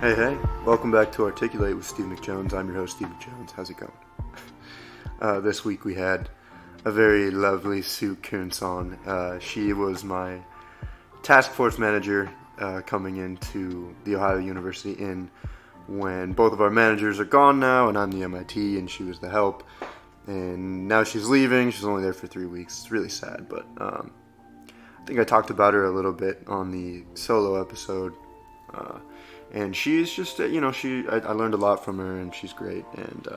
Hey, hey, welcome back to Articulate with Steve McJones. I'm your host, Steve McJones. How's it going? This week we had a very lovely Sue Kunz on. She was my task force manager coming into the Ohio University Inn when both of our managers are gone now, and I'm the MIT, and she was the help. And now she's leaving. She's only there for 3 weeks. It's really sad, but I think I talked about her a little bit on the solo episode. And she's just, I learned a lot from her, and she's great. And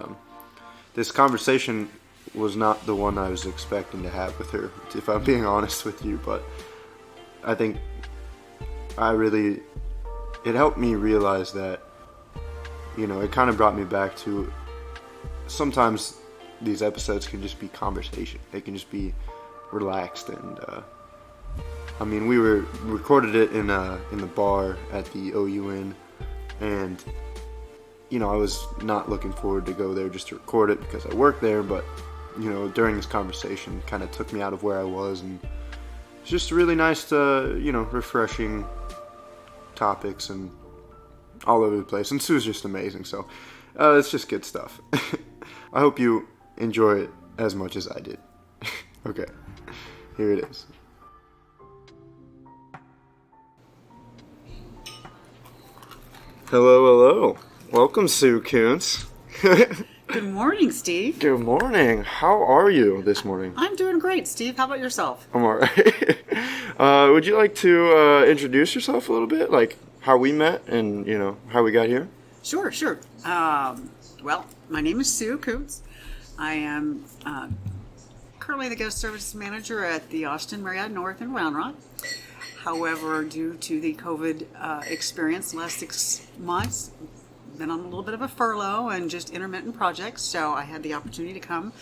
this conversation was not the one I was expecting to have with her, if I'm being honest with you. But I think it helped me realize that, it kind of brought me back to sometimes these episodes can just be conversation. They can just be relaxed. And we recorded it in the bar at the OUN, and I was not looking forward to go there just to record it because I work there, but during this conversation kind of took me out of where I was, and it's just really nice to refreshing topics and all over the place. And Sue's just amazing, so it's just good stuff. I hope you enjoy it as much as I did. Okay, here it is. Hello. Welcome, Sue Kunz. Good morning, Steve. Good morning. How are you this morning? I'm doing great, Steve. How about yourself? I'm all right. Would you like to introduce yourself a little bit, like how we met and, how we got here? Sure. Well, my name is Sue Kunz. I am currently the guest services manager at the Austin Marriott North in Round Rock. However, due to the COVID experience the last 6 months, been on a little bit of a furlough and just intermittent projects. So I had the opportunity to come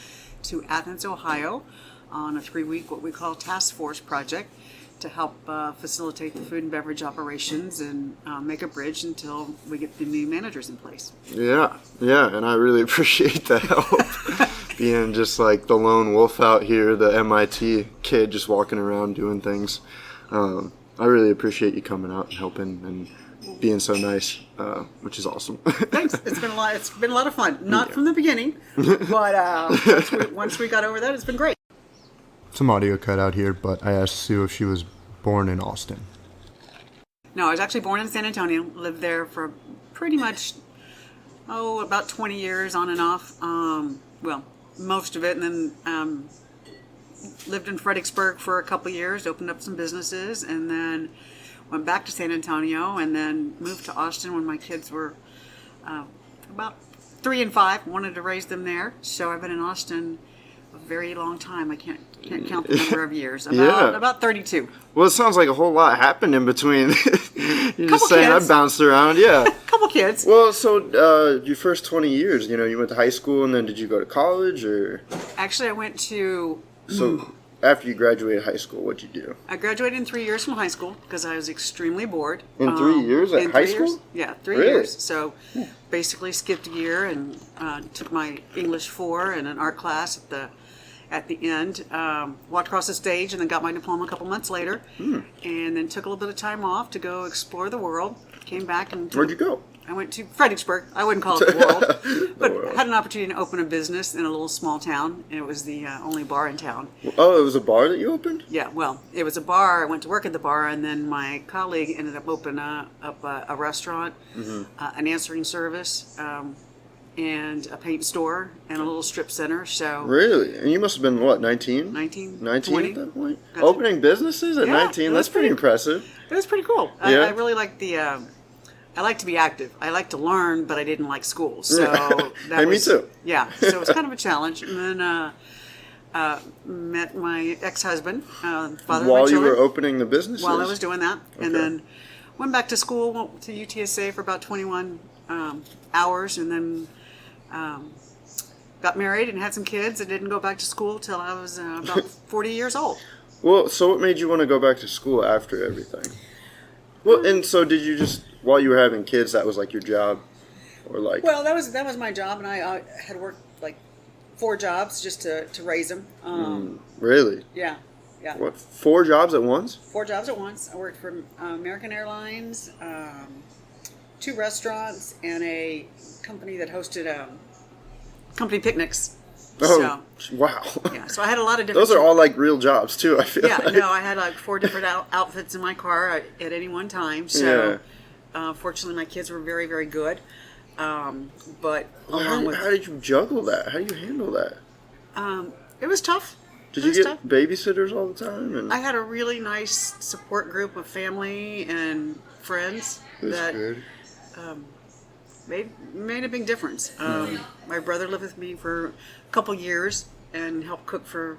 to Athens, Ohio on a 3-week, what we call task force project to help facilitate the food and beverage operations and make a bridge until we get the new managers in place. Yeah, and I really appreciate the help. Being just like the lone wolf out here, the MIT kid just walking around doing things. I really appreciate you coming out and helping and being so nice, which is awesome. Thanks. It's been a lot of fun. Not from the beginning, but once we got over that, it's been great. Some audio cut out here, but I asked Sue if she was born in Austin. No, I was actually born in San Antonio. Lived there for pretty much about 20 years on and off. Most of it, and then lived in Fredericksburg for a couple years, opened up some businesses, and then went back to San Antonio, and then moved to Austin when my kids were about 3 and 5. Wanted to raise them there, so I've been in Austin a very long time. I can't count the number of years. About 32. Well, it sounds like a whole lot happened in between. You're just saying kids. I bounced around, yeah. Couple kids. Well, so your first 20 years, you went to high school, and then did you go to college, or? Actually, I went to... So after you graduated high school, what'd you do? I graduated in 3 years from high school because I was extremely bored. In 3 years at high school? Years. Yeah, 3 really? years. So basically skipped a year and took my English 4 and an art class at the end. Walked across the stage and then got my diploma a couple months later. And then took a little bit of time off to go explore the world. Came back and... Where'd you go? I went to Fredericksburg. I wouldn't call it the world, but had an opportunity to open a business in a little small town, and it was the only bar in town. Oh, it was a bar that you opened? Yeah, well, it was a bar. I went to work at the bar, and then my colleague ended up opening up a restaurant, an answering service, and a paint store, and a little strip center. So really? And you must have been, what, 19? 19 at that point? Opening businesses at 19? That's pretty impressive. It was pretty cool. Yeah. I really liked I like to be active. I like to learn, but I didn't like school. So me too. Yeah, so it was kind of a challenge. And then met my ex-husband, father of my children. While you were opening the businesses? While I was doing that. Okay. And then went back to school, went to UTSA for about 21 hours, and then got married and had some kids. I didn't go back to school till I was about 40 years old. Well, so what made you want to go back to school after everything? Well, and so did you just, while you were having kids, that was like your job? Or like... Well, that was my job, and I had worked like 4 jobs just to raise them. Really? Yeah. What, 4 jobs at once? 4 jobs at once. I worked for American Airlines, 2 restaurants and a company that hosted company picnics. Oh, wow. Yeah, so I had a lot of different... Those are all like real jobs too, I feel like. No, I had like 4 different outfits in my car at any one time. So fortunately my kids were very, very good. But how did you juggle that? How do you handle that? It was tough. Did you get babysitters all the time? And I had a really nice support group of family and friends that made a big difference. My brother lived with me for a couple years and helped cook for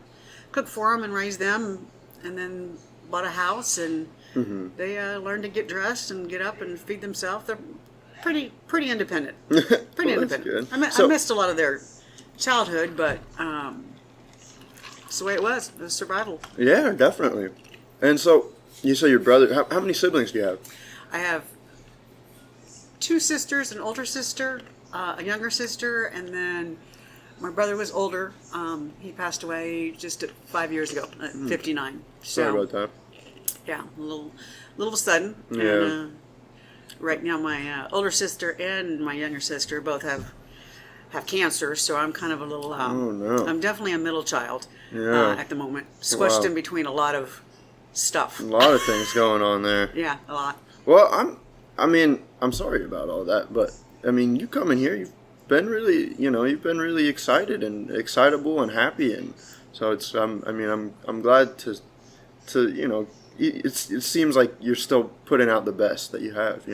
them and raise them, and then bought a house, and they learned to get dressed and get up and feed themselves. They're pretty independent. Pretty independent. I missed a lot of their childhood, but it's the way it was. It was survival. Yeah, definitely. And so you say your brother. How many siblings do you have? I have 2 sisters, an older sister, a younger sister, and then my brother was older. He passed away just 5 years ago, at 59. So, sorry about that. Yeah, a little sudden. Yeah. And, right now, my older sister and my younger sister both have cancer, so I'm kind of a little. Oh no! I'm definitely a middle child at the moment, squished in between a lot of stuff. A lot of things going on there. Yeah, a lot. Well, I'm sorry about all that, but I mean, you coming here, you've been really excited and excitable and happy, and so it's. I'm glad to It seems like you're still putting out the best that you have,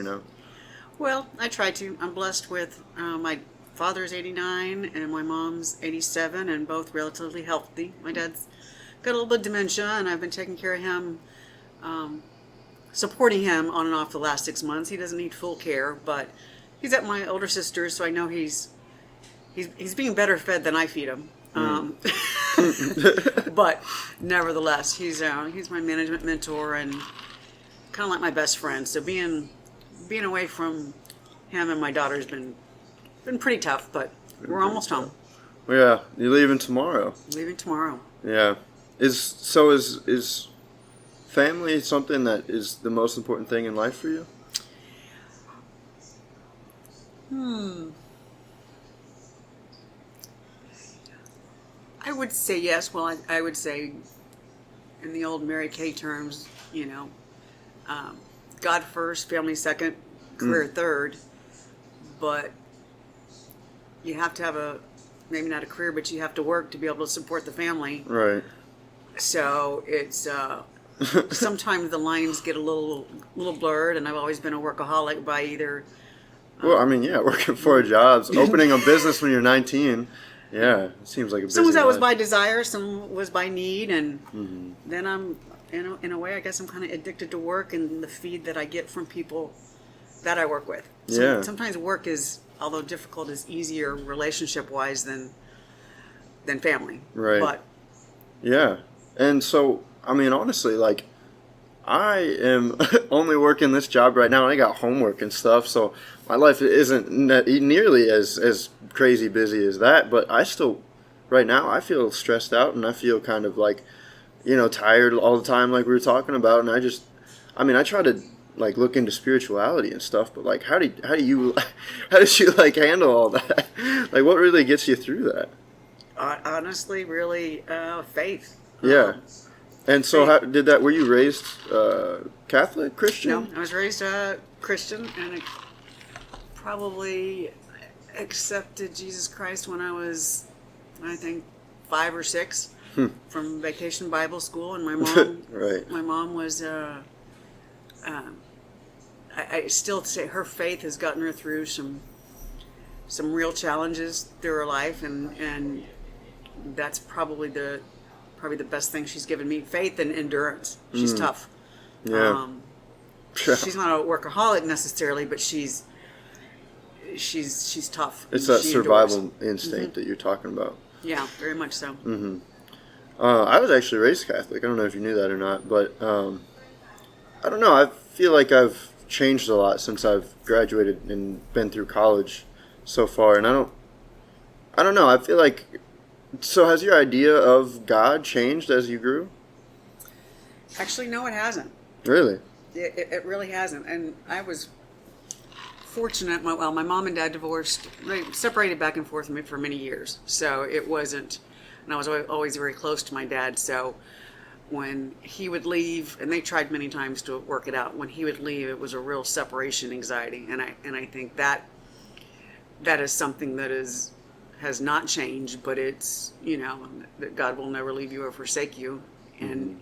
Well, I try to. I'm blessed with my father's 89 and my mom's 87, and both relatively healthy. My dad's got a little bit of dementia, and I've been taking care of him, supporting him on and off the last 6 months. He doesn't need full care, but he's at my older sister's, so I know he's being better fed than I feed him. But nevertheless, he's my management mentor and kind of like my best friend. So being away from him and my daughter's been pretty tough, but we're almost home. Yeah, you're leaving tomorrow. Leaving tomorrow. Yeah. Is family something that is the most important thing in life for you? I would say yes. Well, I would say in the old Mary Kay terms, God first, family second, career third. But you have to have maybe not a career, but you have to work to be able to support the family. Right. So it's sometimes the lines get a little blurred, and I've always been a workaholic by either. Well, working 4 jobs, opening a business when you're 19. Yeah, it seems like a busy Some of that was life. by desire, some was by need, and then I'm, in a way, I guess I'm kind of addicted to work and the feed that I get from people that I work with. So sometimes work is, although difficult, is easier relationship-wise than family. Right. But yeah, and so honestly, like, I am only working this job right now, and I got homework and stuff, so my life isn't nearly as crazy busy as that, but I still, right now, I feel stressed out, and I feel kind of like, tired all the time, like we were talking about, and I try to, like, look into spirituality and stuff, but, like, how did you like, handle all that? Like, what really gets you through that? honestly, really, faith. Yeah. And so were you raised Catholic, Christian? No, I was raised Christian, and probably accepted Jesus Christ when I was, I think, 5 or 6 from Vacation Bible School, and my mom, right. My mom was, I still say her faith has gotten her through some real challenges through her life, and that's probably the best thing she's given me, faith and endurance. She's tough. Yeah. She's not a workaholic necessarily, but she's tough. It's that survival instinct that you're talking about. Yeah, very much so. Mm-hmm. I was actually raised Catholic. I don't know if you knew that or not, but I don't know. I feel like I've changed a lot since I've graduated and been through college so far, and I don't know. I feel like. So has your idea of God changed as you grew? Actually, no, it hasn't. Really? It really hasn't. And I was fortunate. My mom and dad divorced, they separated back and forth for many years. So it wasn't, and I was always very close to my dad. So when he would leave, and they tried many times to work it out, when he would leave, it was a real separation anxiety. And I think that is something that has not changed, but it's, that God will never leave you or forsake you. And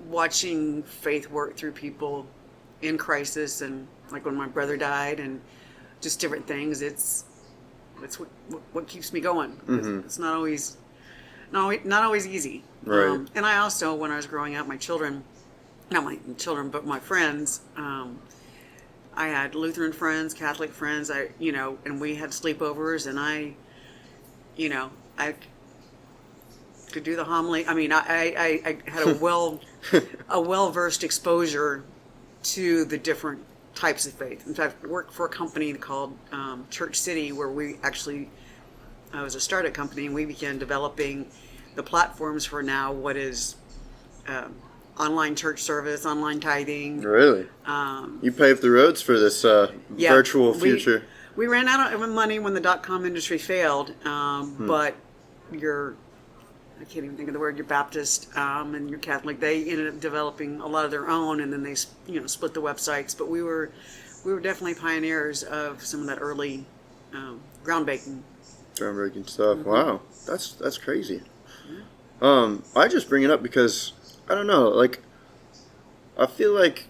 watching faith work through people in crisis, and like when my brother died, and just different things, it's what keeps me going. It's not always easy. Right. And I also, when I was growing up, not my children, but my friends, I had Lutheran friends, Catholic friends, and we had sleepovers, and I could do the homily. I mean, I had a well-versed exposure to the different types of faith. In fact, I worked for a company called Church City, where I was a startup company, and we began developing the platforms for now what is online church service, online tithing. Really? You paved the roads for this virtual future. We ran out of money when the .com industry failed, but I can't even think of the word, you're Baptist and you're Catholic, they ended up developing a lot of their own, and then they split the websites. But we were definitely pioneers of some of that early groundbreaking stuff. Wow, that's crazy. I just bring it up because I don't know, like, I feel like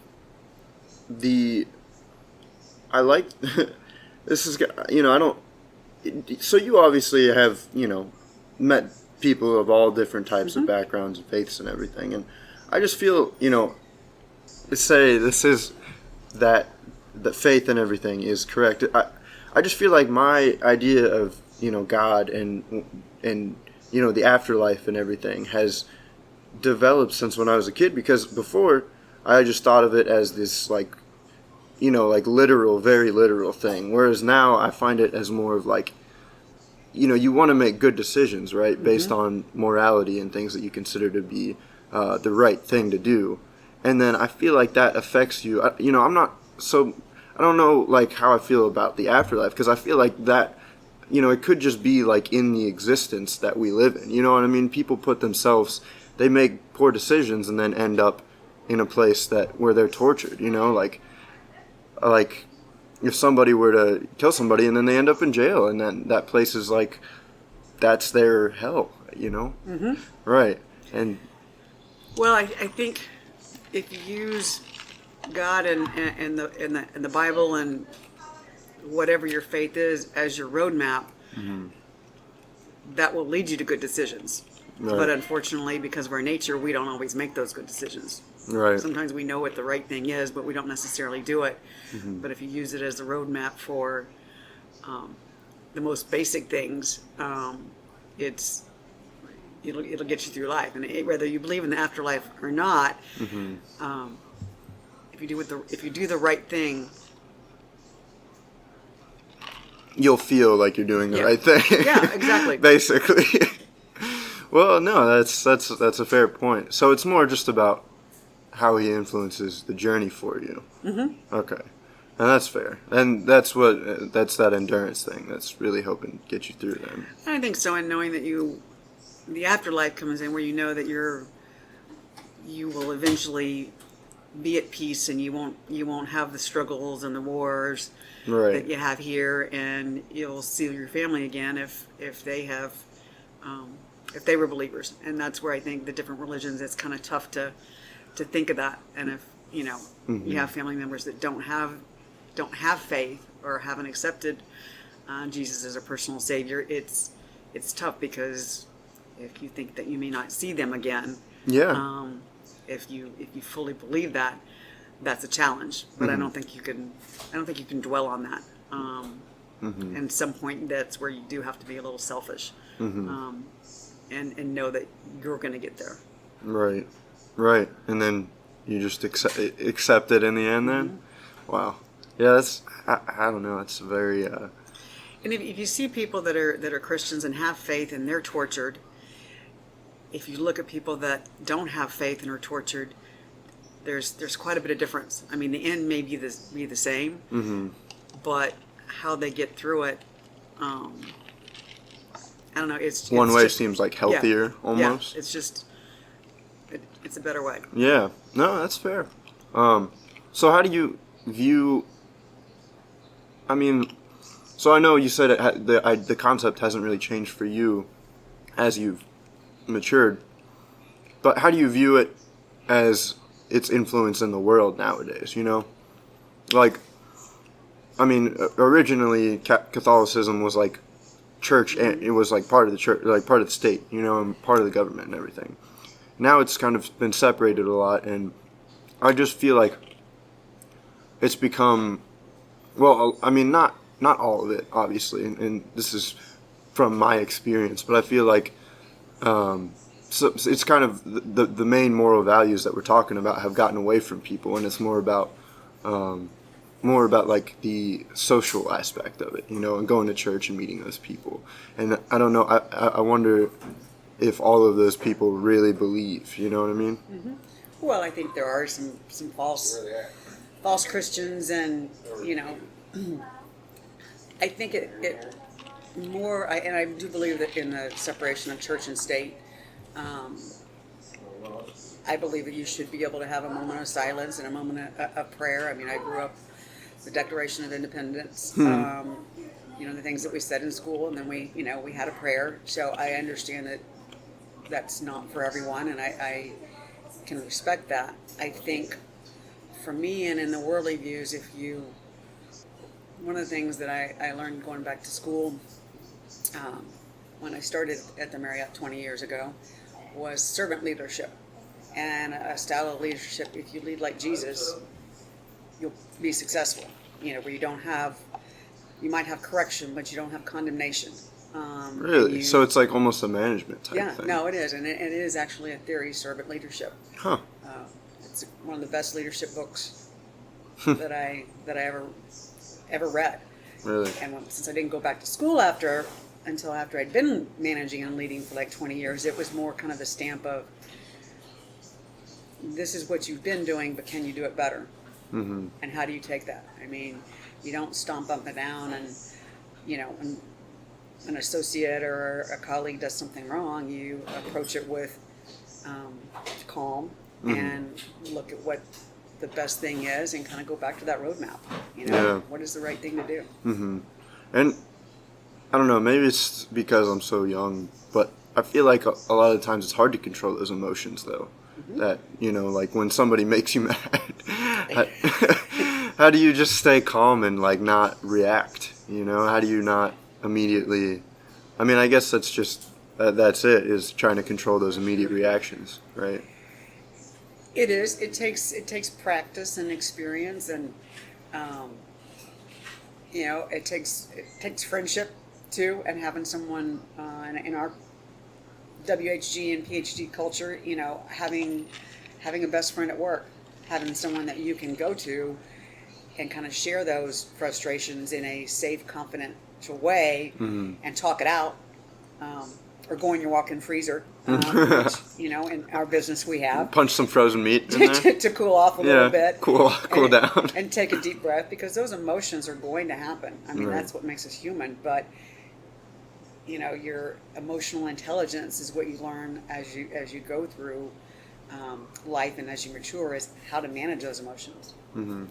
I like this is, I don't, so you obviously have, met people of all different types of backgrounds and faiths and everything, and I just feel, say this is that faith and everything is correct. I just feel like my idea of, God and the afterlife and everything has developed since when I was a kid, because before I just thought of it as this like literal, very literal thing, whereas now I find it as more of like, you want to make good decisions, right, based on morality and things that you consider to be the right thing to do. And then I feel like that affects you. I don't know like how I feel about the afterlife, because I feel like that, it could just be like in the existence that we live in. You know what I mean? People they make poor decisions and then end up in a place where they're tortured, like if somebody were to kill somebody and then they end up in jail, and then that place is like, that's their hell, Right. And well, I think if you use God and the Bible and whatever your faith is as your roadmap, that will lead you to good decisions. Right. But unfortunately, because of our nature, we don't always make those good decisions. Right. Sometimes we know what the right thing is, but we don't necessarily do it. But if you use it as a roadmap for the most basic things, it'll get you through life. And whether you believe in the afterlife or not, if you do the right thing, you'll feel like you're doing the right thing. Yeah, exactly. Basically. Well, no, that's a fair point. So it's more just about how he influences the journey for you. Okay. And that's fair. And that's that endurance thing that's really helping get you through them. I think so. And knowing that the afterlife comes in, where you know that you will eventually be at peace, and you won't have the struggles and the wars that you have here, and you'll see your family again if they were believers. And that's where I think the different religions, it's kind of tough to think of that. And if you have family members that don't have faith or haven't accepted Jesus as a personal savior, it's tough, because if you think that you may not see them again, if you fully believe that, that's a challenge. But I don't think you can dwell on that. And at some point, that's where you do have to be a little selfish, and know that you're going to get there. Right. And then you just accept it in the end then? Wow. Yeah, that's, I don't know, it's very... And if you see people that are Christians and have faith and they're tortured, if you look at people that don't have faith and are tortured, there's quite a bit of difference. I mean, the end may be the same, but how they get through it, I don't know. It's One way just, seems like healthier, yeah, almost. Yeah, it's just it's a better way. Yeah, no, that's fair. So how do you view? I mean, so I know you said the concept hasn't really changed for you as you've matured, but how do you view it as its influence in the world nowadays? You know, like, I mean, originally Catholicism was like church, and it was like part of the church, like part of the state, you know, and part of the government and everything. Now it's kind of been separated a lot, and I just feel like it's become, well, I mean, not all of it, obviously, and this is from my experience, but I feel like so it's kind of the main moral values that we're talking about have gotten away from people, and it's more about like the social aspect of it, you know, and going to church and meeting those people. And I don't know, I wonder if all of those people really believe, you know what I mean? Mm-hmm. Well, I think there are some false Christians, and you know, I think it more, and I do believe that in the separation of church and state. I believe that you should be able to have a moment of silence and a moment of prayer. I mean, I grew up the Declaration of Independence, you know, the things that we said in school, and then we had a prayer. So I understand that that's not for everyone, and I can respect that. I think for me and in the worldly views, one of the things that I learned going back to school when I started at the Marriott 20 years ago was servant leadership, and a style of leadership. If you lead like Jesus, you'll be successful. You know, where you might have correction, but you don't have condemnation. Really? So it's like almost a management type thing. Yeah, no, it is, and it is actually a theory, servant leadership. Huh. It's one of the best leadership books that I ever read. Really? And since I didn't go back to school until after I'd been managing and leading for like 20 years, it was more kind of the stamp of, this is what you've been doing, but can you do it better? Mm-hmm. And how do you take that? I mean, you don't stomp up and down, and you know, when an associate or a colleague does something wrong, you approach it with calm, mm-hmm. and look at what the best thing is, and kind of go back to that roadmap. You know, what is the right thing to do? Mm-hmm. And I don't know, maybe it's because I'm so young, but I feel like a lot of the times it's hard to control those emotions, though. Mm-hmm. That, you know, like when somebody makes you mad, how do you just stay calm and like not react? You know, how do you not immediately? I mean, I guess that's just that's it, is trying to control those immediate reactions, right? It is. It takes practice and experience, and you know, it takes friendship too, and having someone in our WHG and PhD culture, you know, having a best friend at work, having someone that you can go to and kind of share those frustrations in a safe, confidential way, mm-hmm. and talk it out, or go in your walk-in freezer, which, you know, in our business we have. Punch some frozen meat in there. to cool off a little bit. Cool down. And take a deep breath, because those emotions are going to happen. I mean, that's what makes us human, but you know, your emotional intelligence is what you learn as you go through life, and as you mature, is how to manage those emotions. Mm-hmm.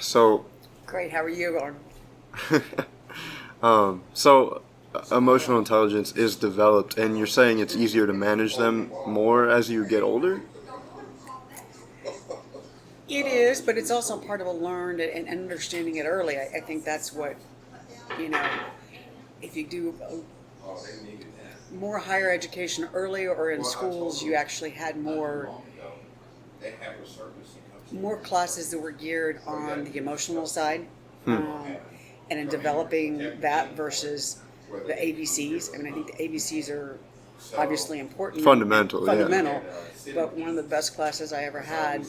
So great. How are you going? So emotional intelligence is developed, and you're saying it's easier to manage them more as you get older? It is, but it's also part of a learned and understanding it early. I think that's what, you know, if you do more higher education early, or in schools, you actually had more classes that were geared on the emotional side, and in developing that versus the ABCs. I mean, I think the ABCs are obviously important. Fundamental. But one of the best classes I ever had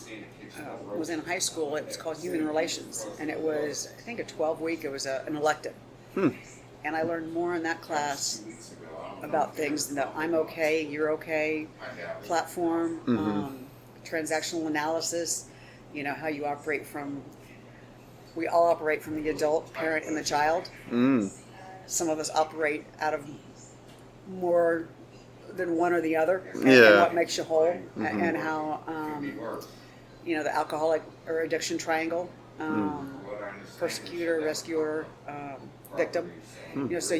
was in high school. It was called Human Relations, and it was, I think, a 12-week. It was an elective. And I learned more in that class about things that I'm okay, you're okay, platform, transactional analysis, you know, how you operate from we all operate from the adult, parent, and the child. Some of us operate out of more than one or the other, and what makes you whole, and how the alcoholic or addiction triangle, persecutor, rescuer, victim. So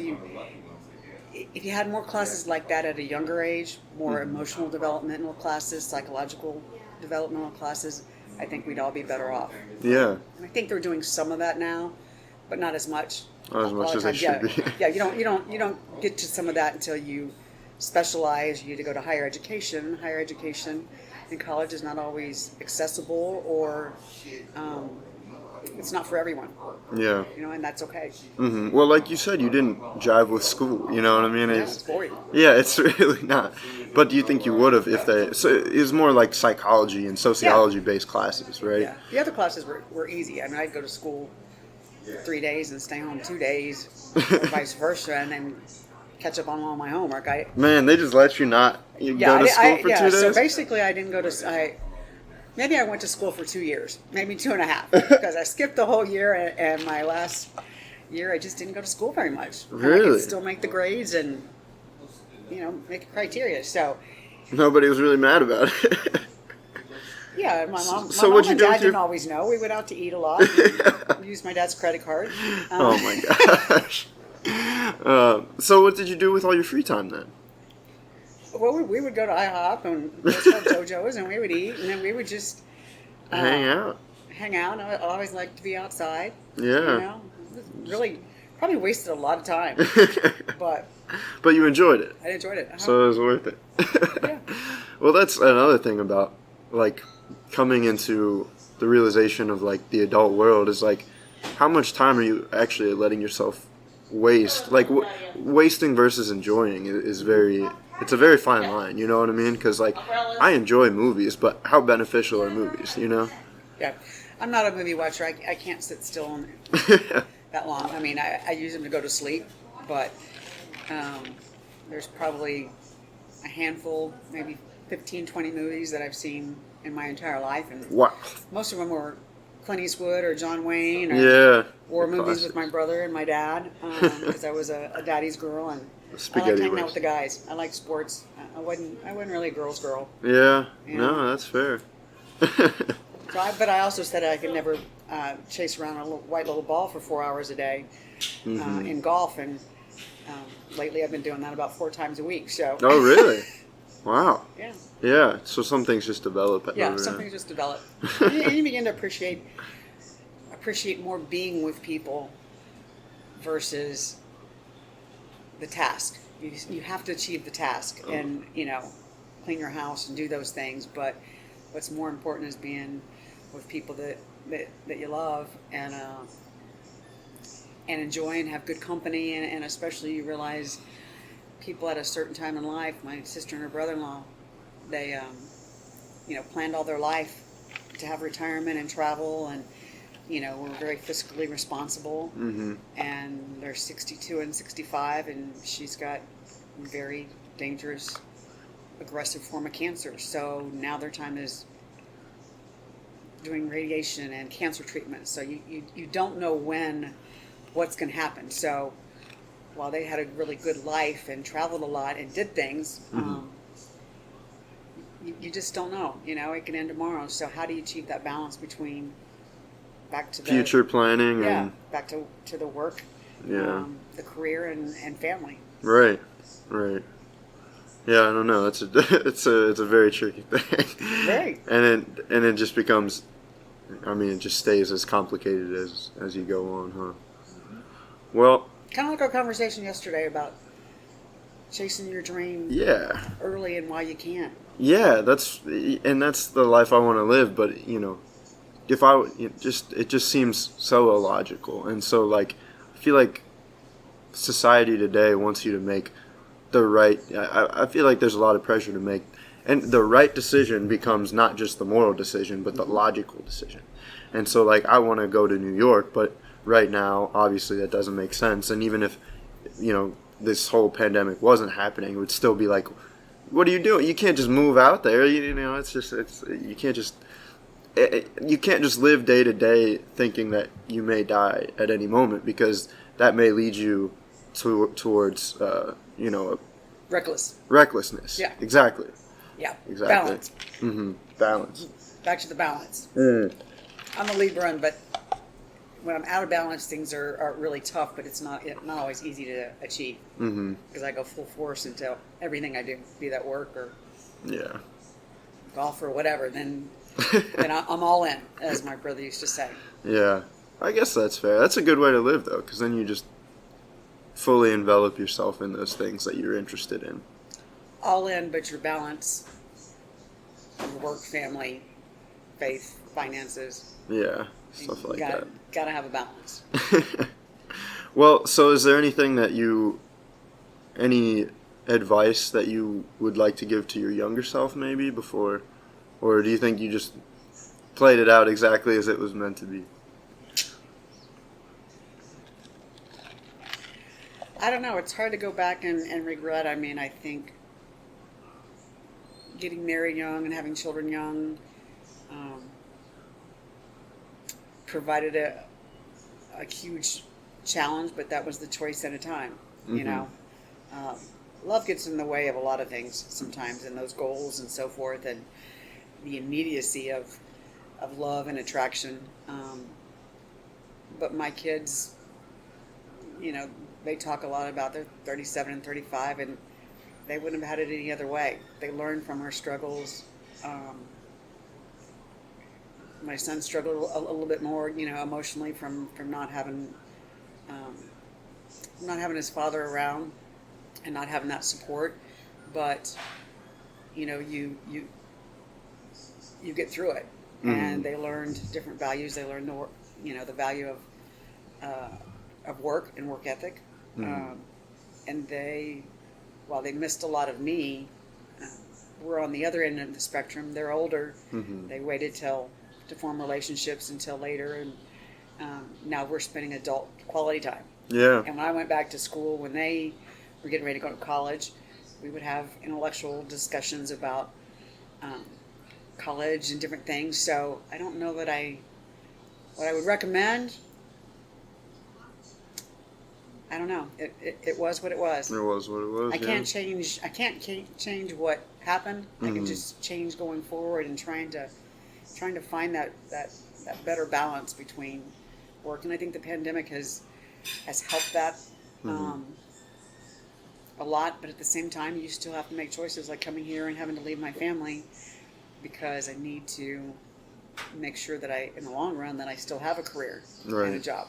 if you had more classes like that at a younger age, more emotional developmental classes, psychological developmental classes, I think we'd all be better off. Yeah. And I think they're doing some of that now, but not as much. Not as much as they should be. Yeah, you don't get to some of that until you specialize. You need to go to higher education. Higher education in college is not always accessible, or it's not for everyone. Yeah. And that's okay. Well, like you said, you didn't jive with school. You know what I mean? It's boring. Yeah, it's really not. But do you think you would have if they? So it's more like psychology and sociology-based classes, right? Yeah. The other classes were easy. I mean, I'd go to school 3 days and stay home 2 days, or vice versa, and then catch up on all my homework. Man, they just let you not go to school for 2 days? So basically I didn't go to... Maybe I went to school for 2 years, maybe 2.5, because I skipped the whole year, and my last year I just didn't go to school very much. Really? I could still make the grades and, make a criteria, so... Nobody was really mad about it. Yeah, my mom, So my what'd mom you and do dad with your... didn't always know. We went out to eat a lot, and used my dad's credit card. Oh my gosh. So what did you do with all your free time then? Well, we would go to IHOP and go to JoJo's, and we would eat, and then we would just Hang out. Hang out. I always liked to be outside. Yeah. Really, probably wasted a lot of time, but you enjoyed it. I enjoyed it. So it was worth it. Yeah. Well, that's another thing about like coming into the realization of like the adult world is like how much time are you actually letting yourself waste? Like wasting versus enjoying is it's a very fine line, you know what I mean? Because like I enjoy movies, but how beneficial are movies, Yeah, I'm not a movie watcher. I can't sit still on that long. I mean, I use them to go to sleep, but there's probably a handful, maybe 15, 20 movies that I've seen in my entire life, and wow. Most of them were Clint Eastwood or John Wayne, or war movies classics. With my brother and my dad, because I was a daddy's girl, and I liked hanging out with the guys. I liked sports. I wasn't really a girl's girl. Yeah, no, that's fair. But I also said I could never chase around a white little ball for 4 hours a day in golf, and lately I've been doing that about 4 times a week. So. Oh, really? Wow. Yeah. Yeah. So some things just develop. Yeah, some things just develop, and you begin to appreciate more being with people versus the task. You have to achieve the task, and clean your house and do those things. But what's more important is being with people that you love and enjoy and have good company, and especially you realize people at a certain time in life. My sister and her brother-in-law, they planned all their life to have retirement and travel, and were very fiscally responsible. And they're 62 and 65, and she's got a very dangerous, aggressive form of cancer. So now their time is doing radiation and cancer treatment. So you don't know what's going to happen. So while they had a really good life and traveled a lot and did things, you just don't know. It can end tomorrow. So how do you achieve that balance between back to the future planning? Yeah, and back to the work, yeah, the career and family. Right. Yeah, I don't know. It's a very tricky thing. Right. And it just becomes, it just stays as complicated as you go on, huh? Well, kind of like our conversation yesterday about chasing your dream. Yeah. Early and while you can. Yeah, that's the life I want to live. But if it just seems so illogical, and so like I feel like society today wants you to make the right. I feel like there's a lot of pressure to make, and the right decision becomes not just the moral decision, but the logical decision. And so like I want to go to New York, but right now obviously that doesn't make sense. And even if this whole pandemic wasn't happening, it would still be like, what are you doing? You can't just move out there. It's you can't just you can't just live day to day thinking that you may die at any moment, because that may lead you towards recklessness. Yeah. Exactly. Yeah. Exactly. Balance. Balance. Back to the balance. Mm. I'm a Libra, but when I'm out of balance, things are really tough, but it's not always easy to achieve. Because I go full force into everything I do, be that work or golf or whatever. Then I'm all in, as my brother used to say. Yeah, I guess that's fair. That's a good way to live, though, because then you just fully envelop yourself in those things that you're interested in. All in, but your balance, your work, family, faith, finances. Yeah, stuff like that. Gotta have a balance. Well, so is there anything any advice that you would like to give to your younger self maybe before, or do you think you just played it out exactly as it was meant to be? I don't know. It's hard to go back and regret. I mean, I think getting married young and having children young provided a huge challenge, but that was the choice at a time, you know. Love gets in the way of a lot of things sometimes, and those goals and so forth, and the immediacy of love and attraction. But my kids, you know, they talk a lot about their 37 and 35, and they wouldn't have had it any other way. They learned from our struggles. My son struggled a little bit more, you know, emotionally from not having his father around and not having that support. But you know, you get through it, and they learned different values. They learned the value of work and work ethic, and while they missed a lot of me, we're on the other end of the spectrum. They're older. They waited to form relationships until later, and now we're spending adult quality time. Yeah. And when I went back to school, when they were getting ready to go to college, we would have intellectual discussions about college and different things. So I don't know that what I would recommend. I don't know. It was what it was. It was what it was. I can't change what happened. I can just change going forward and trying to find that better balance between work. And I think the pandemic has helped that a lot. But at the same time, you still have to make choices, like coming here and having to leave my family because I need to make sure that in the long run, that I still have a career and a job.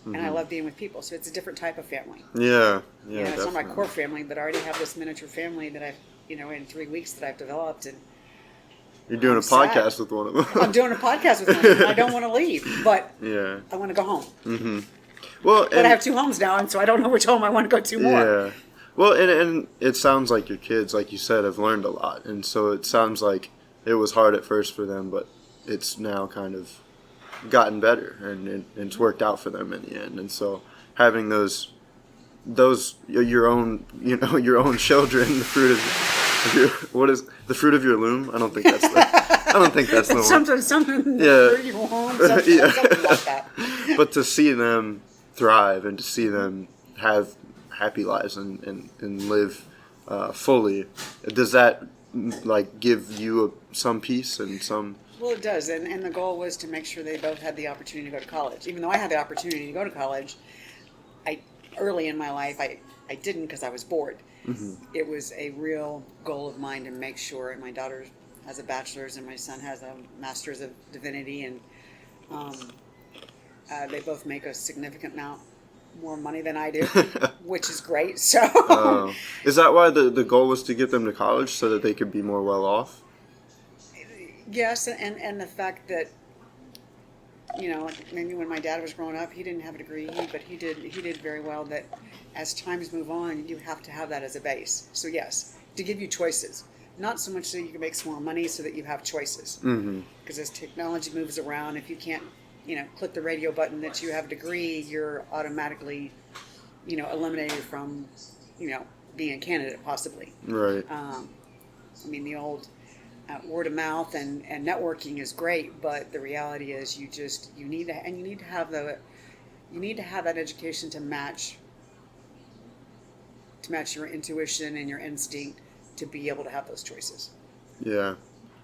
And I love being with people, so it's a different type of family. Yeah, you know, it's not my core family, but I already have this miniature family that I've, in 3 weeks that I've developed. And you're doing a podcast with one of them. I'm doing a podcast with them. I don't want to leave, but I want to go home. Well, but I have 2 homes now, and so I don't know which home I want to go to more. Yeah. Well, and it sounds like your kids, like you said, have learned a lot, and so it sounds like it was hard at first for them, but it's now kind of gotten better, and it's worked out for them in the end. And so having those your own children, the fruit of your, what is the fruit of your loom? I don't think that's the one. Something you want, something like that. But to see them thrive and to see them have happy lives and live fully, does that like give you some peace and some? Well, it does, and the goal was to make sure they both had the opportunity to go to college. Even though I had the opportunity to go to college, early in my life I didn't because I was bored. It was a real goal of mine to make sure, and my daughter has a bachelor's and my son has a master's of divinity, and they both make a significant amount more money than I do, which is great. So, is that why the goal was to get them to college so that they could be more well off? Yes, and the fact that, maybe when my dad was growing up, he didn't have a degree, but he did very well. That as times move on, you have to have that as a base. So yes, to give you choices, not so much so you can make some more money, so that you have choices. Because as technology moves around, if you can't, click the radio button that you have a degree, you're automatically, eliminated from, being a candidate possibly. Right. The old word of mouth and networking is great, but the reality is you need to have that education to match your intuition and your instinct to be able to have those choices. Yeah,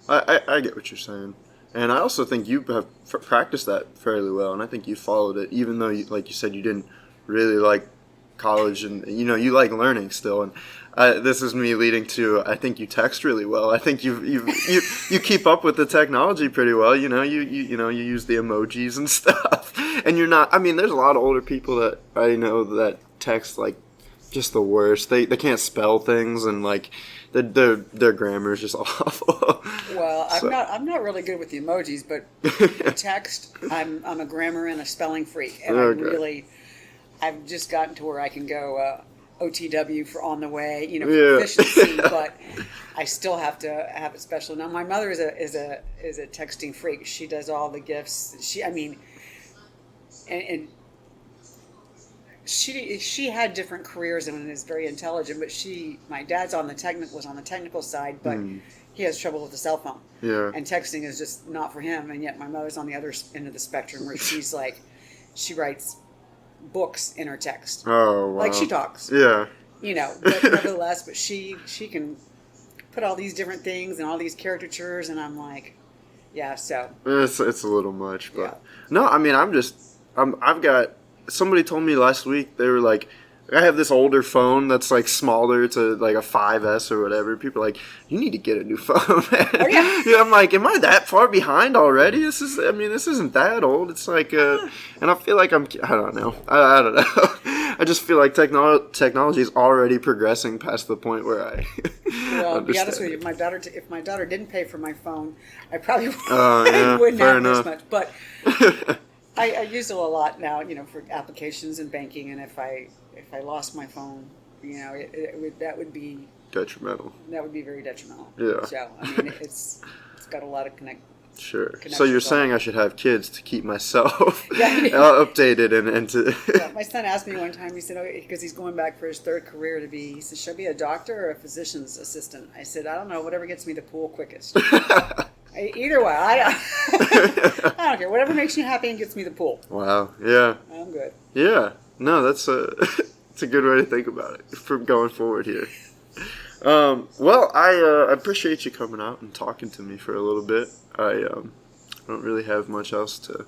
I get what you're saying. And I also think you have practiced that fairly well, and I think you followed it, even though, like you said, you didn't really like college, and you like learning still. And this is me leading to, I think you text really well. I think you keep up with the technology pretty well. You use the emojis and stuff, and you're not. I mean, there's a lot of older people that I know that text like just the worst. They can't spell things, and like their grammar is just awful. Well, I'm not really good with the emojis, but text, I'm a grammar and a spelling freak, and Okay. I've just gotten to where I can go OTW for on the way, for efficiency, but I still have to have it special. Now, my mother is a texting freak. She does all the gifts. And she had different careers and is very intelligent, but my dad's was on the technical side, but he has trouble with the cell phone. Yeah. And texting is just not for him, and yet my mother's on the other end of the spectrum where she's like, she writes books in her text. Oh, wow. Like she talks. Yeah. But nevertheless, but she can put all these different things and all these caricatures, and I'm like, yeah, so. It's a little much, but Yeah. no, I mean, I've got, somebody told me last week, they were like, I have this older phone that's like smaller. It's like a 5S or whatever. People are like, you need to get a new phone, man. Oh, yeah. Yeah, I'm like, am I that far behind already? This isn't that old. It's like, and I feel like I don't know. I don't know. I just feel like technology is already progressing past the point where I Well, to be honest with you, if my daughter didn't pay for my phone, I probably yeah, wouldn't fair have this enough. much. But I use it a lot now, for applications and banking. And if I lost my phone, that would be Detrimental. very detrimental. Yeah. So I mean, it's got a lot of Sure. So connections you're on saying it. I should have kids to keep myself Yeah. updated and to. Yeah, my son asked me one time. He said, because he's going back for his third career he said, should I be a doctor or a physician's assistant? I said, I don't know. Whatever gets me the pool quickest. Either way, I don't care. Whatever makes you happy and gets me the pool. Wow. Yeah. I'm good. Yeah. No, that's it's a good way to think about it from going forward here. Well, I appreciate you coming out and talking to me for a little bit. I don't really have much else to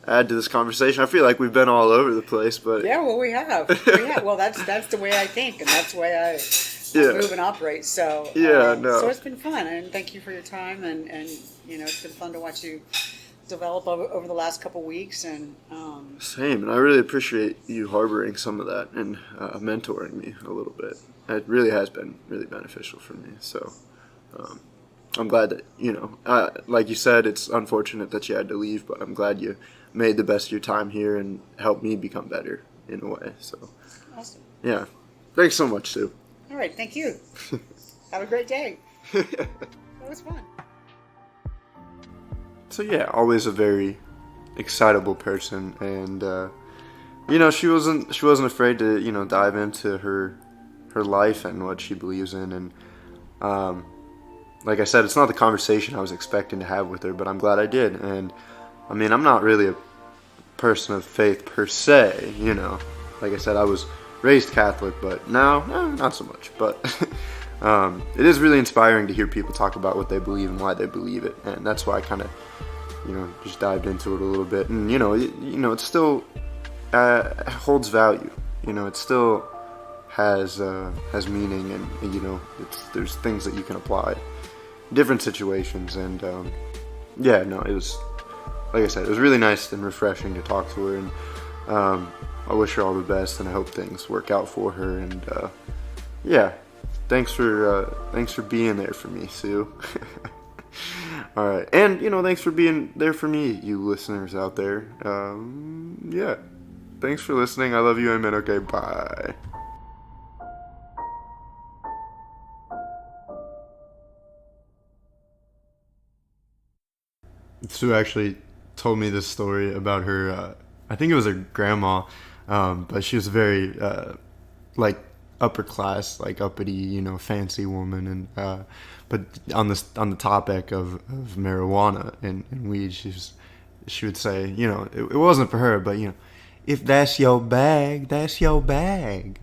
add to this conversation. I feel like we've been all over the place, but Yeah, well, we have. Well, that's the way I think, and that's the way I move and operate. So no. So it's been fun, and thank you for your time, and it's been fun to watch you develop over the last couple weeks, and Same, and I really appreciate you harboring some of that and mentoring me a little bit. It really has been really beneficial for me. So I'm glad that, like you said, it's unfortunate that you had to leave, but I'm glad you made the best of your time here and helped me become better in a way. So, awesome. yeah. Thanks so much, Sue. All right, thank you. Have a great day. That was fun. So yeah, always a very excitable person, and she wasn't afraid to dive into her life and what she believes in, and like I said, it's not the conversation I was expecting to have with her, but I'm glad I did. And I mean, I'm not really a person of faith per se, Like I said, I was raised Catholic, but now not so much. But it is really inspiring to hear people talk about what they believe and why they believe it, and that's why I kind of just dived into it a little bit. And it still holds value. It still has meaning, and there's things that you can apply in different situations. And it was, like I said, it was really nice and refreshing to talk to her, and I wish her all the best, and I hope things work out for her. And thanks for being there for me, Sue. All right, and thanks for being there for me, you listeners out there. Thanks for listening. I love you, amen. Okay, bye. Sue actually told me this story about her. I think it was her grandma, but she was very upper class, like uppity, fancy woman, and but on the topic of marijuana and weed, she would say, it wasn't for her, but if that's your bag, that's your bag.